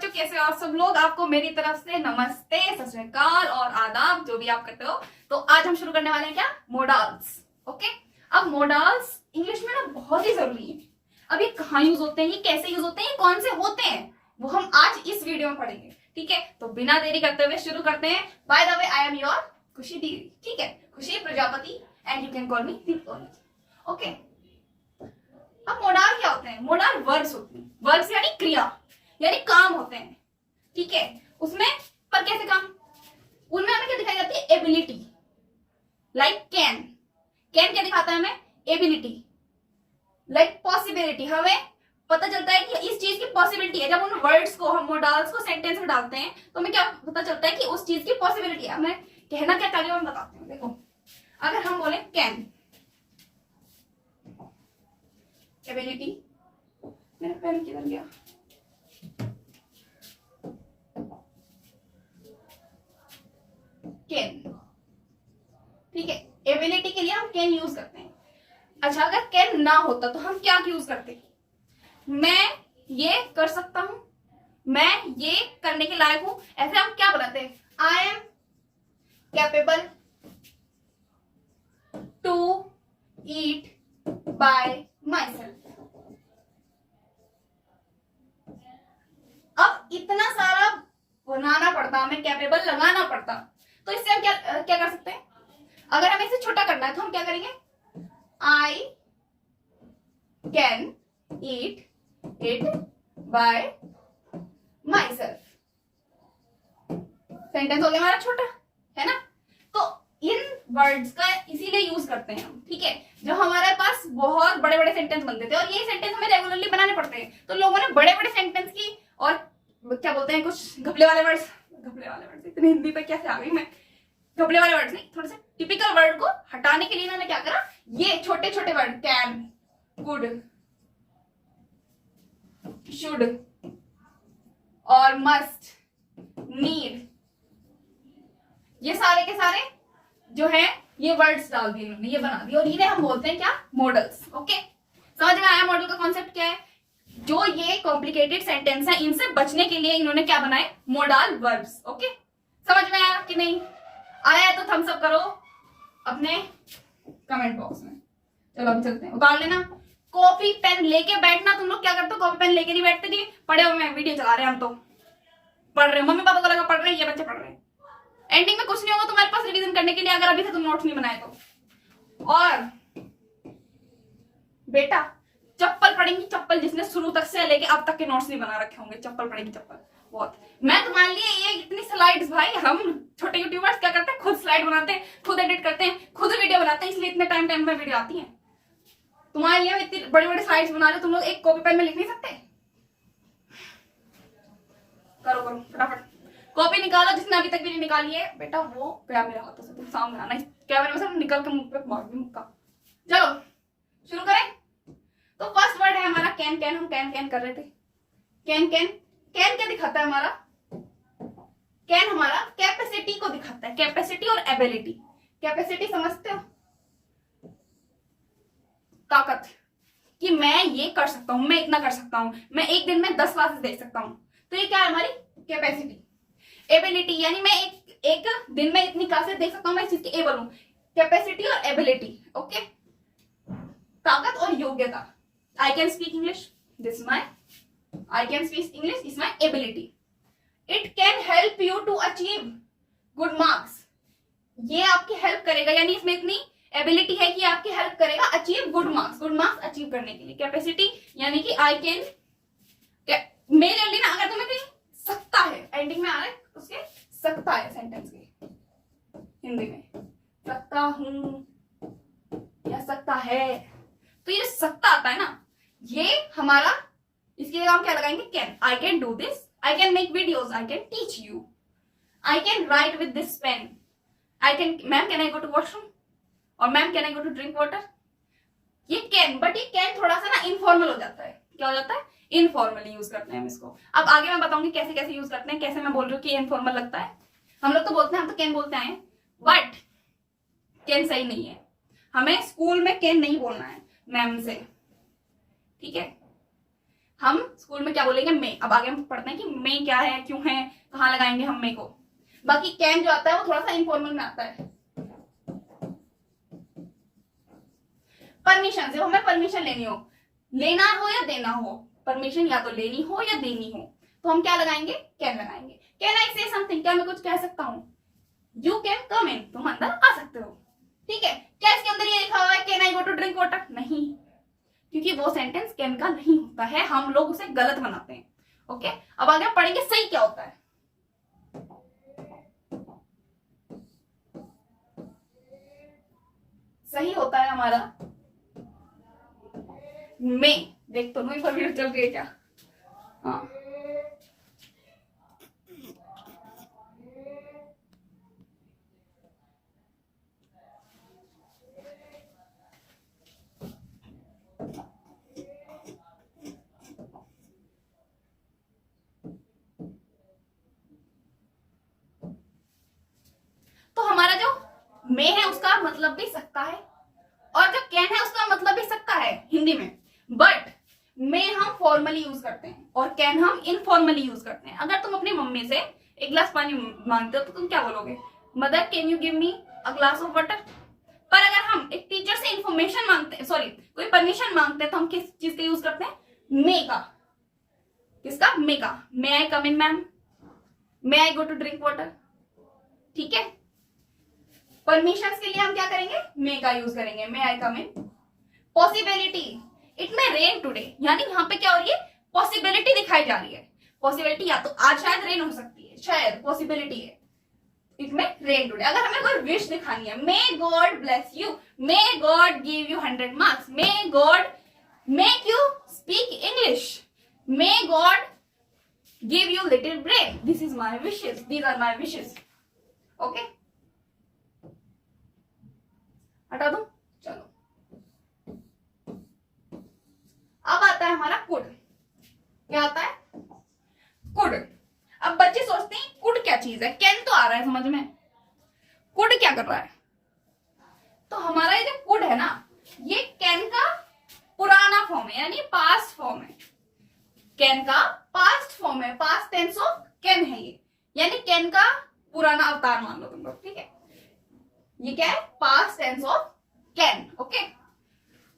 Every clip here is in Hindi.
बच्चों, कैसे हो आप सब लोग। आपको मेरी तरफ से नमस्ते, सत श्री अकाल और आदाब, जो भी आप करते हो। तो आज हम शुरू करने वाले हैं क्या, मोडाल्स। ओके, अब मोडाल्स इंग्लिश में ना बहुत ही जरूरी है। अब ये कहाँ यूज होते हैं, ये कैसे यूज होते हैं, ये कौन से होते हैं, वो हम आज इस वीडियो में पढ़ेंगे। ठीक है, तो बिना देरी करते हुए शुरू करते हैं। By the way, I am your खुशी दीदी। ठीक है, खुशी Prajapati and you can call मी दीदी। ओके, अब मोडाल क्या होते हैं, मोडाल वर्ब्स होते हैं। वर्ब्स यानी क्रिया, यानी काम होते हैं। ठीक है, उसमें पर कैसे काम, उनमें हमें क्या दिखाई जाती है, एबिलिटी। लाइक कैन, कैन क्या दिखाता है हमें, एबिलिटी। लाइक पॉसिबिलिटी, हमें पता चलता है कि इस चीज की पॉसिबिलिटी है। जब उन वर्ड्स को, हम मोडाल्स को सेंटेंस में डालते हैं तो हमें क्या पता चलता है कि उस चीज की पॉसिबिलिटी है। हमें कहना क्या चाहिए मैं बताती हूँ। देखो, अगर हम बोले कैन, एबिलिटी, मेरा पेन किधर गया, कैन। ठीक है, एबिलिटी के लिए हम कैन यूज करते हैं। अच्छा, अगर कैन ना होता तो हम क्या यूज करते, मैं ये कर सकता हूं, मैं ये करने के लायक हूं। ऐसे हम क्या बनाते हैं, I am capable to eat by my self. अब इतना सारा बनाना पड़ता, हमें कैपेबल लगाना पड़ता, तो इससे हम क्या क्या कर सकते हैं। अगर हमें इसे छोटा करना है तो हम क्या करेंगे, I can eat it by my self. Sentence हो गया हमारा छोटा, है ना। तो इन वर्ड्स का इसीलिए यूज करते हैं हम। ठीक है, जो हमारे पास बहुत बड़े बड़े सेंटेंस बनते थे और ये सेंटेंस हमें रेगुलरली बनाने पड़ते हैं, तो लोगों ने बड़े बड़े सेंटेंस की, और क्या बोलते हैं, कुछ घपले वाले वर्ड्स, इतनी हिंदी पे कैसे आ गई मैं, घपले वाले वर्ड्स नहीं, थोड़े से टिपिकल वर्ड को हटाने के लिए इन्होंने क्या करा, ये छोटे छोटे वर्ड कैन, कुड, शुड और मस्ट, नीड, ये सारे के सारे जो है ये वर्ड्स डाल दिए इन्होंने, ये बना दिए, और इन्हें हम बोलते हैं क्या, मॉडल्स। ओके, समझ में आया मॉडल का कॉन्सेप्ट क्या है। जो ये कॉम्प्लिकेटेड सेंटेंस है, इनसे बचने के लिए इन्होंने क्या बनाए, मोडाल वर्ब्स। ओके, समझ में आया कि नहीं आया तो थम्स अप करो अपने कमेंट बॉक्स में। चलो अब चलते हैं, उतार लेना कॉपी पेन लेके बैठना। तुम लोग क्या करते हो, कॉपी पेन लेके नहीं बैठते कि पढ़े हुए हैं, वीडियो चला रहे हैं हम, तो पढ़ रहे हैं, मम्मी पापा को लगा पढ़ रहे हैं, ये बच्चे पढ़ रहे हैं। एंडिंग में कुछ नहीं होगा तुम्हारे पास रिवीजन करने के लिए, अगर अभी से तुम नोट्स नहीं बनाए तो। और बेटा चप्पल पड़ेंगी, चप्पल, जिसने शुरू तक से लेके अब तक के नोट्स नहीं बना रखे होंगे, चप्पल पड़ेगी, चप्पल बहुत। मैं तुम्हारे लिए ये इतनी स्लाइड्स, भाई हम छोटे यूट्यूबर्स क्या करते हैं, खुद स्लाइड बनाते हैं, खुद एडिट करते हैं, खुद वीडियो बनाते हैं, इसलिए इतने टाइम में वीडियो आती है। तुम्हारे लिए इतनी बड़ी बड़ी स्लाइड्स बना रहे, तुम लोग एक कॉपी पेन में लिख नहीं सकते। करो करो फटाफट, कॉपी निकालो, जिसने अभी तक भी नहीं निकाली है बेटा, वो गया मेरे हाथों से, तुम सामने आना, कैमरे में से निकल के मुंह पे मार दूं मुक्का। चलो शुरू करें। तो फर्स्ट वर्ड है हमारा कैन। कैन, हम कैन कैन कर रहे थे, कैन कैन। कैन क्या दिखाता है हमारा, कैन हमारा कैपेसिटी को दिखाता है, कैपेसिटी और एबिलिटी। कैपेसिटी समझते हो, ताकत, कि मैं ये कर सकता हूं, मैं इतना कर सकता हूं, मैं एक दिन में 10 क्लासेस देख सकता हूं, तो ये क्या है हमारी कैपेसिटी। एबिलिटी यानी मैं एक दिन में इतनी क्लासेस देख सकता हूं, मैं इस चीज की एबल हूं। कैपेसिटी और एबिलिटी। ओके, ताकत और योग्यता। I can speak English. This is my, I can speak English is my ability. It can help you to achieve good marks. ये आपकी हेल्प करेगा, यानी इसमें इतनी एबिलिटी है कि आपकी हेल्प करेगा achieve good marks, good marks achieve करने के लिए। कैपेसिटी यानी कि आई कैन, मेरे लिए ना, अगर तुम्हें कहीं सकता है, एंडिंग में आ रहा है उसके सकता है, सेंटेंस के हिंदी में सकता हूं या सकता है, तो ये सकता आता है ना, ये हमारा, इसके लिए हम क्या लगाएंगे, can. I can do this, I can make videos, I can teach you, I can write with this pen, I can, ma'am can I go to washroom, और ma'am can I go to drink water. ये कैन, बट ये कैन थोड़ा सा ना इनफॉर्मल हो जाता है। क्या हो जाता है, इनफॉर्मली यूज करते हैं हम इसको। अब आगे मैं बताऊंगी कैसे कैसे यूज करते हैं, कैसे मैं बोल रही हूँ कि इनफॉर्मल लगता है। हम लोग तो बोलते हैं, हम तो कैन बोलते हैं, बट कैन सही नहीं है। हमें स्कूल में कैन नहीं बोलना है मैम से, ठीक है। हम स्कूल में क्या बोलेंगे, मे। अब आगे हम पढ़ते हैं कि मे क्या है, क्यों है, कहाँ लगाएंगे हम मे को। बाकी कैन जो आता है वो थोड़ा सा इनफॉर्मल में आता है। परमिशन, जब हमें परमिशन लेना हो या देना हो, परमिशन या तो लेनी हो या देनी हो, तो हम क्या लगाएंगे, कैन लगाएंगे। कैन आई से समथिंग, क्या मैं कुछ कह सकता हूं, यू कैन कम इन, तुम अंदर आ सकते हो। ठीक है, क्या इसके अंदर ये लिखा हुआ है can I go to drink water, नहीं, क्योंकि वो सेंटेंस कैन का नहीं होता है, हम लोग उसे गलत बनाते हैं। ओके, अब आगे पढ़ेंगे सही क्या होता है। सही होता है हमारा मे। देख तो नहीं पर वीडियो चल रही है क्या, हाँ। तो हमारा जो मे है उसका मतलब भी सकता है, और जो कैन है उसका मतलब भी सकता है हिंदी में, बट मे हम फॉर्मली यूज करते हैं और कैन हम इनफॉर्मली यूज करते हैं। अगर तुम अपनी मम्मी से एक गिलास पानी मांगते हो तो तुम क्या बोलोगे, mother can you give me a glass of water. पर अगर हम एक टीचर से इंफॉर्मेशन मांगते हैं, सॉरी कोई परमिशन मांगते हैं, तो हम किस चीज का यूज करते हैं, मे का। किसका, मे का। May I come in ma'am, may I go to drink water. ठीक है, परमिशंस के लिए हम क्या करेंगे, मे का यूज करेंगे, may I come in. Possibility, it may rain today, यानी यहाँ पे क्या हो रही है, पॉसिबिलिटी दिखाई जा रही है। पॉसिबिलिटी या तो आज शायद रेन हो सकती है, शायद पॉसिबिलिटी है, इट मे रेन टुडे। अगर हमें कोई विश दिखानी है, may God bless you, may God give you 100 marks, may God make you speak English, may God give you little brain, this is my wishes, these are my wishes. Okay, हटा दो, चलो। अब आता है हमारा कुड। क्या आता है, कुड। अब बच्चे सोचते हैं कुड क्या चीज है, कैन तो आ रहा है समझ में, कुड क्या कर रहा है। तो हमारा ये जो कुड है ना, ये कैन का पुराना फॉर्म है, यानी पास्ट फॉर्म है। कैन का पास्ट फॉर्म है, पास्ट टेंस ऑफ कैन है ये, यानी कैन का पुराना अवतार मान लो तुम लोग। ठीक है, ये क्या है, past tense of can. Okay,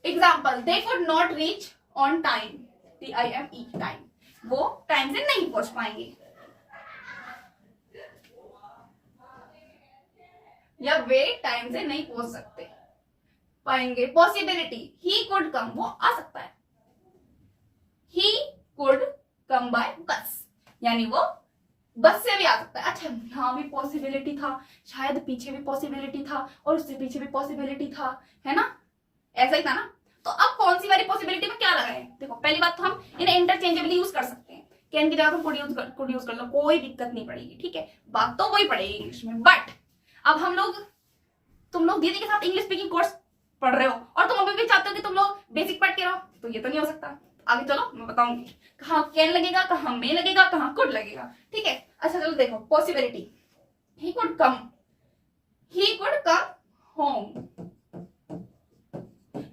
example, they could not reach on time, TIME, time, वो टाइम से नहीं पहुंच पाएंगे, या वे टाइम से नहीं पहुंच सकते पाएंगे। पॉसिबिलिटी, ही कुड कम, वो आ सकता है, ही कुड कम बाय बस, यानी वो बस से भी आ सकता है। अच्छा, यहाँ भी पॉसिबिलिटी था, शायद पीछे भी पॉसिबिलिटी था, और उससे पीछे भी पॉसिबिलिटी था, है ना, ऐसा ही था ना। तो अब कौन सी वाली पॉसिबिलिटी में क्या लगाए, देखो पहली बात तो हम इन्हें इंटरचेंजेबली यूज कर सकते हैं, कैन की जगह तुम कुड यूज कर लो, कोई दिक्कत नहीं पड़ेगी। ठीक है, बात तो वही पड़ेगी इंग्लिश में। बट अब तुम लोग दीदी के साथ इंग्लिश स्पीकिंग कोर्स पढ़ रहे हो, और तुम अभी भी चाहते हो कि तुम लोग बेसिक पढ़ के रहो, तो ये तो नहीं हो सकता। आगे चलो मैं बताऊंगी कहाँ कैन लगेगा, कहाँ मे लगेगा, कहाँ कुड लगेगा। ठीक है, अच्छा चलो देखो, possibility, he could come home,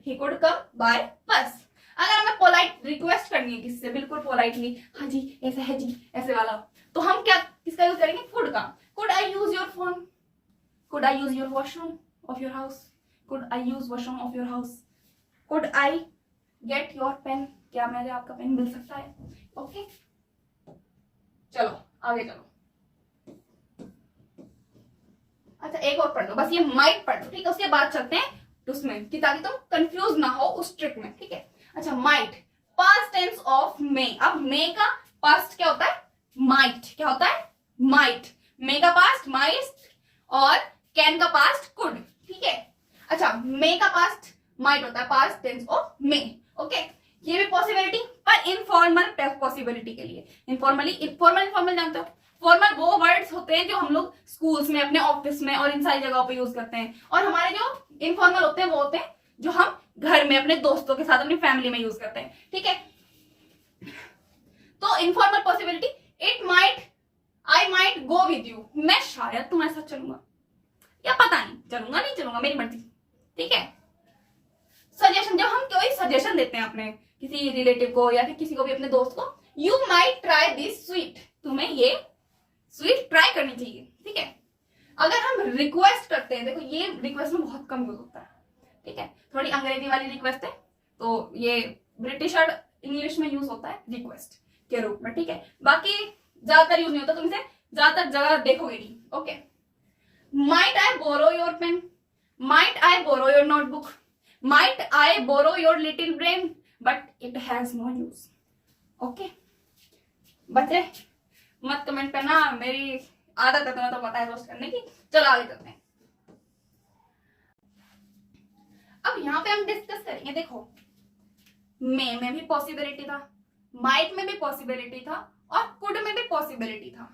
he could come by बस। अगर हमें पोलाइट रिक्वेस्ट करनी है किससे, बिल्कुल पोलाइटली, हाँ जी ऐसा है जी, ऐसे वाला, तो हम क्या किसका यूज करेंगे, कुड का। Could I use your phone, could I use your washroom of your house, could I use washroom of your house, could I get your pen, क्या मुझे आपका पेन मिल सकता है। ओके, चलो आगे चलो। अच्छा एक और पढ़ लो, बस ये माइट पढ़ लो, ठीक है, उसके बाद चलते हैं उसमें, कि ताकि तुम कंफ्यूज ना हो उस ट्रिक में। ठीक है, अच्छा might, past tense of may. अब मे का पास्ट क्या होता है, माइट। क्या होता है, माइट। मे का पास्ट माइट, और कैन का पास्ट कुड। ठीक है, अच्छा मे का पास्ट माइट होता है, past tense of may. Okay, ये भी पॉसिबिलिटी, पर इनफॉर्मल पॉसिबिलिटी के लिए। इनफॉर्मल जानते हो, फॉर्मल वो वर्ड्स होते हैं जो हम लोग स्कूल्स में, अपने ऑफिस में और इन सारी जगहों पे यूज करते हैं, और हमारे जो इनफॉर्मल होते हैं वो होते हैं जो हम घर में अपने दोस्तों के साथ, अपनी फैमिली में यूज करते हैं। ठीक है, तो informal possibility, it might, I might go with you, मैं शायद तुम्हारे साथ चलूंगा, या पता नहीं चलूंगा नहीं चलूंगा, मेरी मर्जी। ठीक है, सजेशन, जब हम कोई सजेशन देते हैं अपने किसी रिलेटिव को या फिर किसी को भी, अपने दोस्त को, you might try this sweet, तुम्हें ये स्वीट ट्राई करनी चाहिए, ठीक है। अगर हम रिक्वेस्ट करते हैं, देखो ये रिक्वेस्ट में बहुत कम यूज होता है, ठीक है, थोड़ी अंग्रेजी वाली रिक्वेस्ट है, तो ये ब्रिटिश और इंग्लिश में यूज होता है रिक्वेस्ट के रूप में, ठीक है। बाकी ज्यादातर यूज नहीं होता, तुम इसे ज्यादातर जगह देखोगे नहीं, okay. Might I borrow your pen, might I borrow your notebook, might I borrow your little brain, but it has no use, okay. बच्चे मत कमेंट करना, मेरी आदत है, तुम्हें तो पता है रोस्ट करने की। चलो आगे चलते हैं। अब यहाँ पे हम डिस्कस करेंगे, देखो में भी पॉसिबिलिटी था, माइट में भी पॉसिबिलिटी था, और कुड में भी पॉसिबिलिटी था।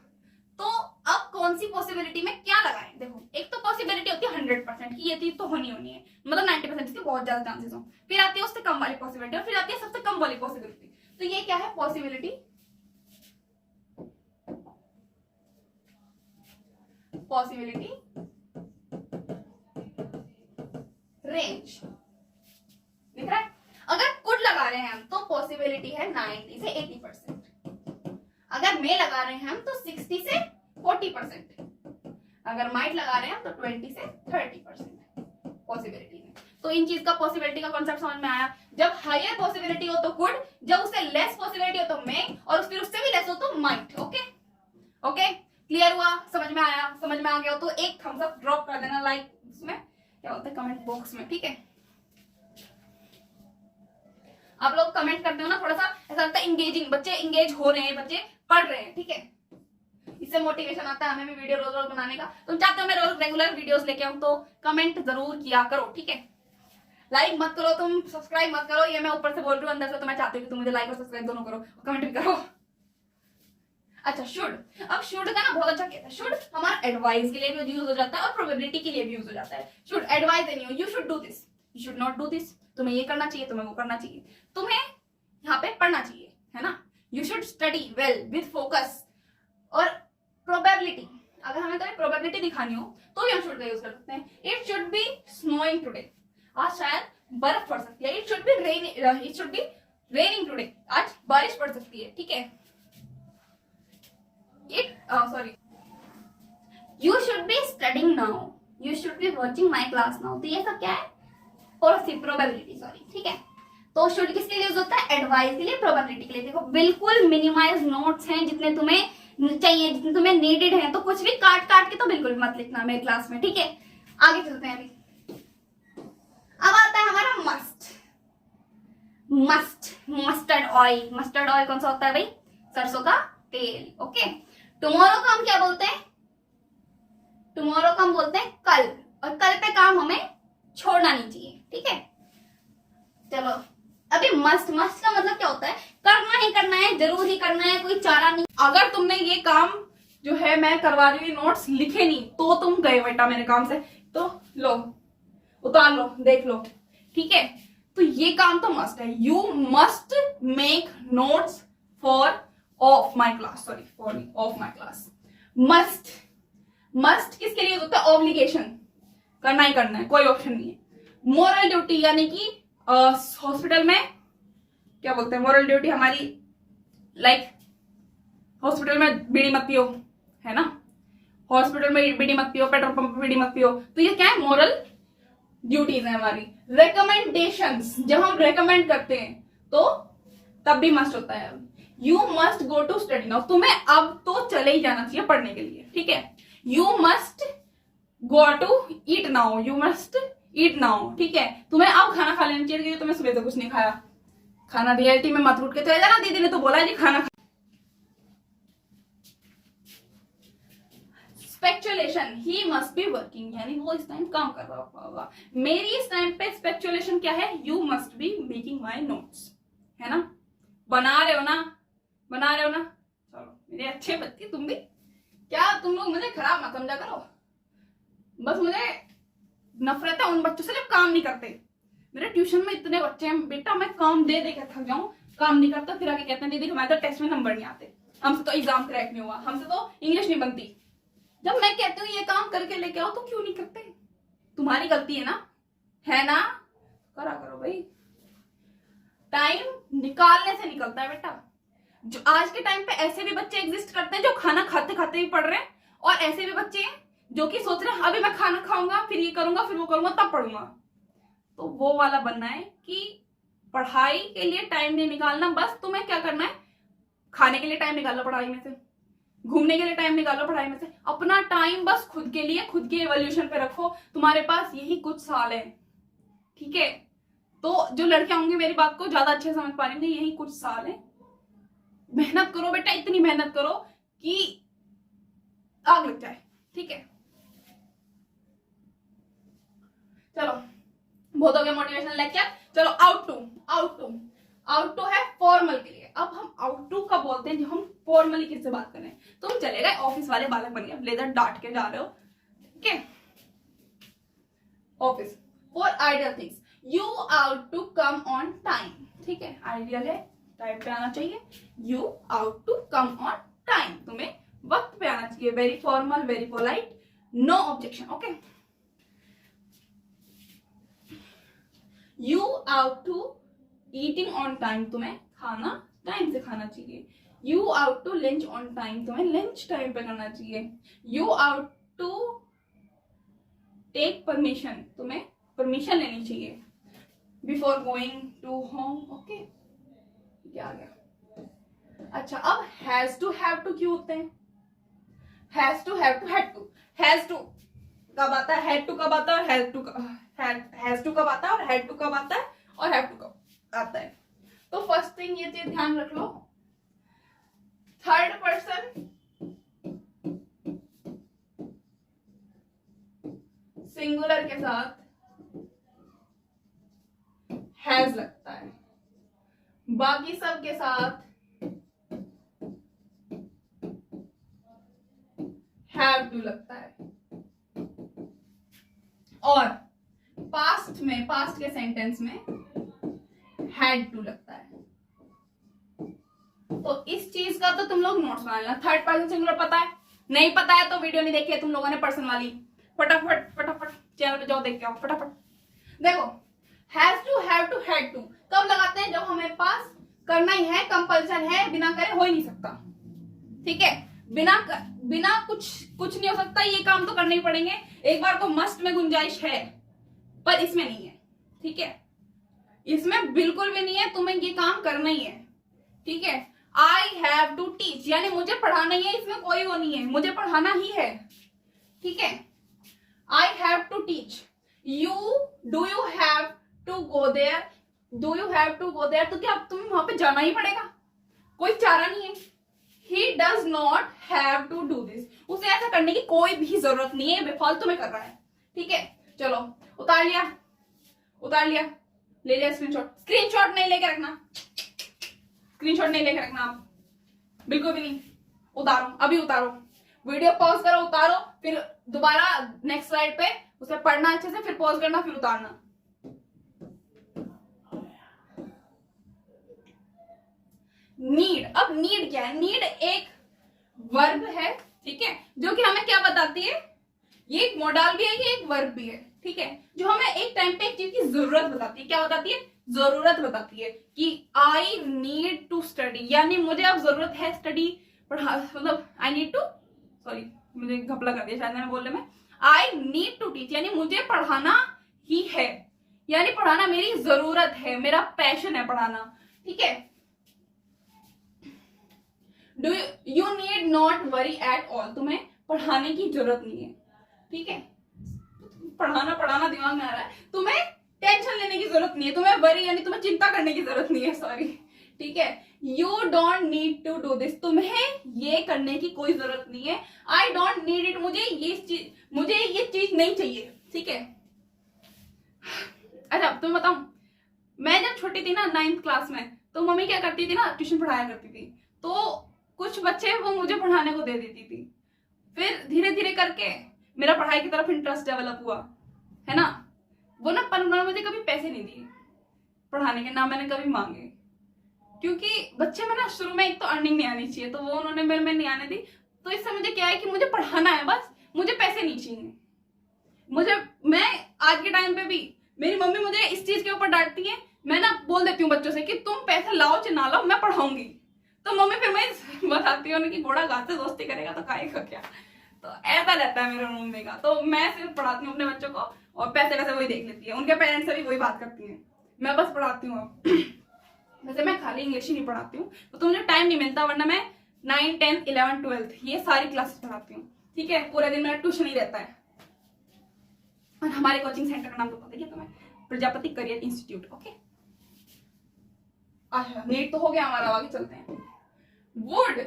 तो अब कौन सी पॉसिबिलिटी में क्या लगाएं? देखो एक तो पॉसिबिलिटी होती है 100% की ये चीज तो होनी है, मतलब 90% इसके बहुत ज्यादा चांसेस हो, फिर आती है उससे कम वाली पॉसिबिलिटी, और फिर आती है सबसे कम वाली पॉसिबिलिटी। तो ये क्या है? पॉसिबिलिटी रेंज दिख रहा है। अगर कुड लगा रहे हैं हम तो पॉसिबिलिटी है 90 से 80%, अगर में लगा रहे हैं हम तो 60 से 40%, अगर माइट लगा रहे हैं हम तो 20 से 30% पॉसिबिलिटी में। तो इन चीज का पॉसिबिलिटी का कॉन्सेप्ट समझ में आया। जब हायर पॉसिबिलिटी हो तो कुड, जब उससे लेस पॉसिबिलिटी हो तो में, और फिर उससे भी लेस हो तो माइट। ओके ओके, क्लियर हुआ? समझ में आया? समझ में आ गया हो तो एक थम्स अप ड्रॉप कर देना, लाइक उसमें क्या होता है कमेंट बॉक्स में, ठीक है। आप लोग कमेंट करते हो ना, थोड़ा सा ऐसा लगता है इंगेजिंग, बच्चे इंगेज हो रहे हैं, बच्चे पढ़ रहे हैं, ठीक है। इससे मोटिवेशन आता है हमें भी वीडियो रोज रोज बनाने का। तुम चाहते हो मैं रोज रेगुलर वीडियोस लेके आऊं तो कमेंट जरूर किया करो, ठीक है। लाइक मत करो तुम, सब्सक्राइब मत करो, ये मैं ऊपर से बोल रही हूँ, अंदर से तो मैं चाहती हूँ कि तुम मुझे लाइक और सब्सक्राइब दोनों करो, कमेंट भी करो। अच्छा शुड, अब शुड का ना बहुत अच्छा कहता है, शुड हमारा एडवाइस के लिए भी यूज हो जाता है और प्रोबेबिलिटी के लिए भी यूज हो जाता है। शुड एडवाइस देनी हो, you should do this, you should not do this, तुम्हें ये करना चाहिए, तुम्हें वो करना चाहिए, तुम्हें यहाँ पे पढ़ना चाहिए, है ना। You should study well with focus. और प्रोबेबिलिटी, अगर हमें तो प्रोबेबिलिटी दिखानी हो तो भी हम शुड का यूज कर सकते हैं। It should be snowing today, आज शायद बर्फ पड़ सकती है। It should be raining today, आज बारिश पड़ सकती है, ठीक है। You should be studying now, you should be watching my class now। तो ये सब क्या है? प्रोबेबिलिटी, सॉरी, ठीक है। तो शुड किसके लिए यूज होता है? एडवाइस के लिए, प्रोबेबिलिटी के लिए। देखो बिल्कुल मिनिमाइज नोट्स हैं, जितने तुम्हें चाहिए, जितने तुम्हें नीडेड हैं, तो कुछ भी काट काट के तो बिल्कुल भी मत लिखना मेरे क्लास में, ठीक है। आगे चलते हैं। अभी अब आता है हमारा मस्टर्ड ऑयल। मस्टर्ड ऑयल कौन सा होता है भाई? सरसों का तेल, ओके। टुमारो को हम क्या बोलते हैं? टुमारो को हम बोलते हैं कल, और कल पे काम हमें छोड़ना नहीं चाहिए, ठीक है। चलो अभी मस्ट का मतलब क्या होता है? करना ही करना है, जरूर ही करना है, कोई चारा नहीं। अगर तुमने ये काम जो है मैं करवा रही हूँ नोट्स लिखे नहीं तो तुम गए बेटा मेरे काम से, तो लो उतार लो, देख लो, ठीक है। तो ये काम तो मस्ट है, you must make notes for of my class, sorry for of my class. Must किसके लिए होता है? ऑब्लिगेशन, करना ही करना है, कोई ऑप्शन नहीं है। मोरल ड्यूटी यानी कि हॉस्पिटल में क्या बोलते हैं, मोरल ड्यूटी हमारी, लाइक हॉस्पिटल में बीड़ी मत पियो, है ना, हॉस्पिटल में बीड़ी मत पियो, पेट्रोल पंप पे बीड़ी मत पियो, तो ये क्या है? मोरल ड्यूटीज है हमारी। रिकमेंडेशंस, जब हम रेकमेंड करते हैं तो तब भी मस्ट होता है। You must go to study now, तुम्हें अब तो चले ही जाना चाहिए पढ़ने के लिए, ठीक है। You must go to eat now, you must eat now, ठीक है। तुम्हें अब खाना खा लेना चाहिए, क्योंकि तुम्हें सुबह से कुछ नहीं खाया। खाना रियलिटी में मत उठ के चले जाना, दीदी ने तो बोला है जी खाना। Speculation, he must be working, यानी वो इस टाइम काम कर रहा होगा। मेरी इस टाइम पे स्पेक्युलेशन क्या है? You must be making my notes, है ना। बना रहे हो ना? चलो मेरे अच्छे बच्चे, तुम भी क्या, तुम लोग मुझे खराब मत समझा करो, बस मुझे नफरत है उन बच्चों से जो काम नहीं करते। मेरे ट्यूशन में इतने बच्चे हैं बेटा, मैं काम दे दे के थक जाऊं, काम नहीं करता, फिर आगे कहते हैं दीदी हमारे तो टेस्ट में नंबर नहीं आते, हमसे तो एग्जाम क्रैक नहीं हुआ, हमसे तो इंग्लिश नहीं बनती। जब मैं कहती हूँ ये काम करके लेके आओ तो क्यों नहीं करते? तुम्हारी गलती है ना, करा करो भाई। टाइम निकालने से निकलता है बेटा। जो आज के टाइम पे ऐसे भी बच्चे एग्जिस्ट करते हैं जो खाना खाते खाते भी पढ़ रहे हैं, और ऐसे भी बच्चे हैं जो कि सोच रहे हैं अभी मैं खाना खाऊंगा, फिर ये करूंगा, फिर वो करूंगा, तब पढ़ूंगा। तो वो वाला बनना है कि पढ़ाई के लिए टाइम नहीं निकालना, बस तुम्हें क्या करना है, खाने के लिए टाइम निकालो पढ़ाई में से, घूमने के लिए टाइम निकालो पढ़ाई में से, अपना टाइम बस खुद के लिए, खुद की एवोल्यूशन पे रखो। तुम्हारे पास यही कुछ साल है, ठीक है। तो जो लड़कियां होंगी मेरी बात को ज्यादा अच्छे समझ पा रही, यही कुछ साल है, मेहनत करो बेटा, इतनी मेहनत करो कि आग लग जाए, ठीक है। चलो बहुत हो गया मोटिवेशनल लेक्चर। चलो आउट टू है फॉर्मल के लिए। अब हम आउट टू का बोलते हैं जब हम फॉर्मली किससे बात कर रहे हैं। तुम चले गए ऑफिस वाले बालक बन गए, ब्लेजर डांट के जा रहे हो, ठीक है। Office for ideal things, you ought to come on time, ठीक है। आइडियल है, टाइम पे आना चाहिए। You ought to come on time, तुम्हें वक्त पे आना चाहिए। Very formal, very polite, no objection, okay. You ought to eating on time, तुम्हें खाना टाइम से खाना चाहिए। You ought to lunch on time, तुम्हें लंच टाइम पे करना चाहिए। You ought to take permission, तुम्हें परमिशन लेनी चाहिए before going to home, okay. क्या आ गया? अच्छा, अब हैज टू हैव टू क्यों होते हैं? Has to have to had to, has to कब आता है, हैड टू कब आता है, और हैज टू कब आता है, और हैड टू कब आता है, और हैव टू कब आता है। तो फर्स्ट थिंग ये चीज ध्यान रख लो, थर्ड पर्सन सिंगुलर के साथ हैज लगता है, बाकी सब के साथ हैव टू लगता है, और पास्ट में, पास्ट के सेंटेंस में हैड टू लगता है। तो इस चीज का तो तुम लोग नोट्स बना लेना। थर्ड पर्सन सिंगुलर पता है? नहीं पता है तो वीडियो नहीं देखी है तुम लोगों ने पर्सन वाली, फटाफट फटाफट चैनल पे जाओ, देख के आओ फटाफट। देखो, has to, have to, had to कब लगाते हैं? जब हमें पास करना ही है, कंपल्सन है, बिना करे हो ही नहीं सकता, ठीक है। बिना कुछ नहीं हो सकता, ये काम तो करने ही पड़ेंगे। एक बार को मस्ट में गुंजाइश है, पर इसमें नहीं है, ठीक है। इसमें बिल्कुल भी नहीं है, तुम्हें ये काम करना ही है, ठीक है। आई हैव टू टीच, यानी मुझे पढ़ाना ही है, इसमें कोई वो नहीं है, मुझे पढ़ाना ही है, ठीक है। I have to teach you, do you have to go there, do you have to go there, तो क्या अब तुम्हें वहां पे जाना ही पड़ेगा, कोई चारा नहीं है। He does not have to do this, उसे ऐसा करने की कोई भी जरूरत नहीं है, बेफालतू में कर रहा है, ठीक है। चलो उतार लिया, ले लिया स्क्रीनशॉट नहीं लेके रखना, स्क्रीनशॉट नहीं लेके रखना आप, बिल्कुल भी नहीं। उतारो, अभी उतारो, वीडियो पॉज करो, उतारो, फिर दोबारा नेक्स्ट स्लाइड पे उसे पढ़ना अच्छे से, फिर पॉज करना, फिर उतारना। नीड, अब नीड क्या है? नीड एक वर्ब है, ठीक है, जो कि हमें क्या बताती है? ये एक मॉडल भी है, ये एक वर्ब भी है, ठीक है, जो हमें एक टाइम पे एक चीज की जरूरत बताती है। क्या बताती है? जरूरत बताती है कि आई नीड टू स्टडी, यानी मुझे अब जरूरत है स्टडी पढ़ा, मतलब आई नीड टू, सॉरी मुझे घपला कर दिया शायद मैंने बोलने में। आई नीड टू टीच, यानी मुझे पढ़ाना ही है, यानी पढ़ाना मेरी जरूरत है, मेरा पैशन है पढ़ाना, ठीक है। Do you need not worry at all, तुम्हें पढ़ाने की जरूरत नहीं है, ठीक है। पढ़ाना दिमाग में आ रहा है, तुम्हें टेंशन लेने की जरूरत नहीं है, तुम्हें वरी यानी तुम्हें चिंता करने की जरूरत नहीं है, सॉरी, ठीक है। You don't need to do this, तुम्हें ये करने की कोई जरूरत नहीं है। आई डोंट नीड इट, मुझे ये चीज नहीं चाहिए, ठीक है। अच्छा तुम बताओ, मैं जब छोटी थी ना 9th क्लास में, तो मम्मी क्या करती थी ना, ट्यूशन पढ़ाया करती थी, तो कुछ बच्चे वो मुझे पढ़ाने को दे देती थी। फिर धीरे धीरे करके मेरा पढ़ाई की तरफ इंटरेस्ट डेवलप हुआ, है ना। वो ना उन्होंने मुझे कभी पैसे नहीं दिए पढ़ाने के, ना मैंने कभी मांगे, क्योंकि बच्चे में ना शुरू में एक तो अर्निंग नहीं आनी चाहिए, तो वो उन्होंने मेरे में नहीं आने दी। तो इससे मुझे क्या है कि मुझे पढ़ाना है बस, मुझे पैसे नहीं चाहिए। मैं आज के टाइम पे भी मेरी मम्मी मुझे इस चीज के ऊपर डांटती है, मैं ना बोल देती हूँ बच्चों से कि तुम पैसे लाओ चाहे ना लाओ, मैं पढ़ाऊंगी। तो मम्मी फिर मैं बताती हूँ कि घोड़ा घास से दोस्ती करेगा तो खाएगा क्या। तो ऐसा रहता है मेरे रूम में का। तो मैं सिर्फ पढ़ाती हूँ अपने बच्चों को, और पैसे वैसे वही देख लेती है, उनके पेरेंट्स से भी वही बात करती हैं, मैं बस पढ़ाती हूँ। वैसे मैं खाली इंग्लिश ही नहीं पढ़ाती हूँ, तो मुझे टाइम नहीं मिलता, वरना मैं 9, 10, 11, 12 ये सारी क्लासेस पढ़ाती हूँ। ठीक है, पूरे दिन मेरा ट्यूशन ही रहता है। और हमारे कोचिंग सेंटर का नाम तो पता ही है तुम्हें, प्रजापति करियर इंस्टीट्यूट। ओके, अच्छा नीट तो हो गया हमारा, आगे चलते हैं। वुड,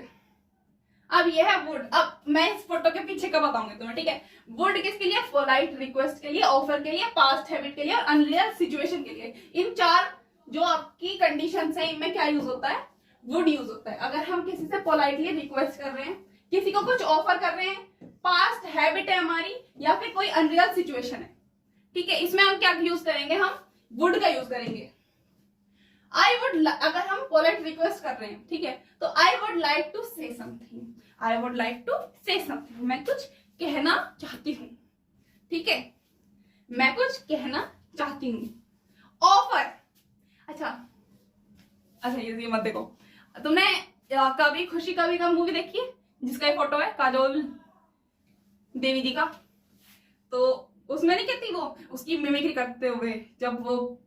अब ये है वुड। अब मैं इस फोटो के पीछे का बताऊंगी तुम्हें, ठीक है। वुड किसके लिए? पोलाइट रिक्वेस्ट के लिए, ऑफर के लिए, पास्ट हैबिट के लिए और अनरियल सिचुएशन के लिए। इन 4 जो आपकी कंडीशन है, इनमें क्या यूज होता है? वुड यूज होता है। अगर हम किसी से पोलाइटली रिक्वेस्ट कर रहे हैं, किसी को कुछ ऑफर कर रहे हैं, पास्ट हैबिट है हमारी, या फिर कोई अनरियल सिचुएशन है, ठीक है, इसमें हम क्या यूज करेंगे? हम वुड का यूज करेंगे। आई वुड, अगर हम पोलाइट रिक्वेस्ट कर रहे हैं, ठीक है, तो I would like to say something, I would like to say something, मैं कुछ कहना चाहती हूँ, ठीक है, मैं कुछ कहना चाहती हूँ। ऑफर, अच्छा ये मत देखो। तुमने कभी खुशी कभी गम मूवी देखी है, जिसका ये फोटो है काजोल देवी जी का? तो उसमें नहीं कहती वो उसकी मिमिक्री करते हुए, जब वो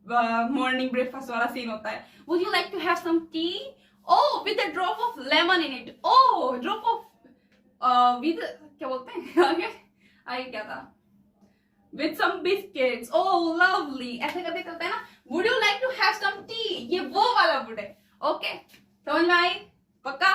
मॉर्निंग ब्रेकफास्ट वाला सीन होता है, would you like to have some tea, oh with a drop of lemon in it, oh drop of with, क्या बोलते हैं आगे क्या था, with some biscuits, oh lovely, ऐसे करते करते हैं ना। Would you like to have some tea, ये वो वाला वुड है। ओके, समझ में आई? पक्का?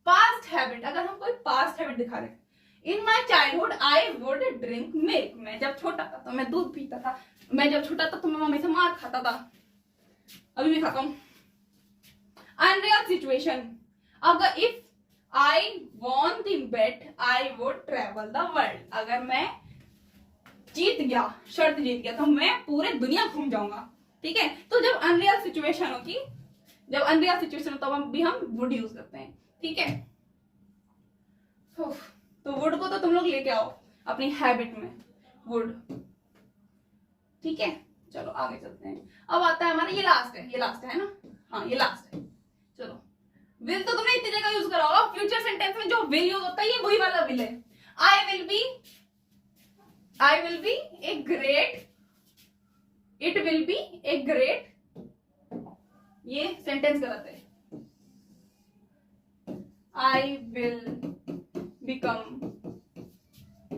पास्ट हैबिट, अगर हम कोई पास्ट हैबिट दिखा रहे हैं, in my childhood I would drink milk, मैं जब छोटा था तो मैं दूध पीता था, मैं जब छोटा था तो मैं मम्मी से मार खाता था, अभी भी खाता हूं। अनरियल सिचुएशन, अगर if I won the bet I would travel the world, अगर मैं जीत गया, शर्त जीत गया, तो मैं पूरे दुनिया घूम जाऊंगा, ठीक है। तो जब अनरियल सिचुएशन होती, जब अनरियल सिचुएशन होता है, भी हम वुड यूज करते हैं, ठीक है। तो वुड को तो तुम लोग लेके आओ अपनी हैबिट में, वुड, ठीक है। चलो आगे चलते हैं। अब आता है हमारा, ये लास्ट है, ये लास्ट है ना, हाँ ये लास्ट है। चलो, विल तो तुमने इतनी जगह यूज करा होगा, फ्यूचर सेंटेंस में जो विल यूज होता है, ये वही वाला विल है। I will be a great, it will be a great, ये सेंटेंस गलत है। I will become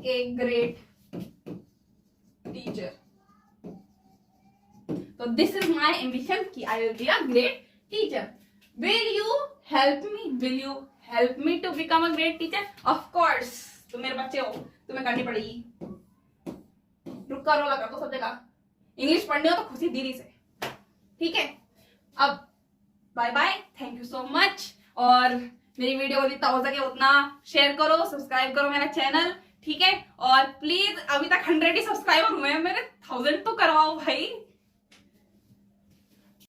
a great teacher, तो दिस इज माई एम्बिशन कि I will be a great teacher. Will you help me, will you help me to become a great teacher? Of course, तुम मेरे बच्चे हो, तुम्हें करनी पड़ेगी। रुका रोला कर दो सब जगह, इंग्लिश पढ़नी हो तो खुशी दीदी से, ठीक है। अब bye bye, thank you so much, और मेरी वीडियो को जितना हो सके उतना शेयर करो, सब्सक्राइब करो मेरा चैनल, ठीक है। और प्लीज, अभी तक 100 ही सब्सक्राइबर हुए हैं मेरे, 1000 तो करवाओ भाई।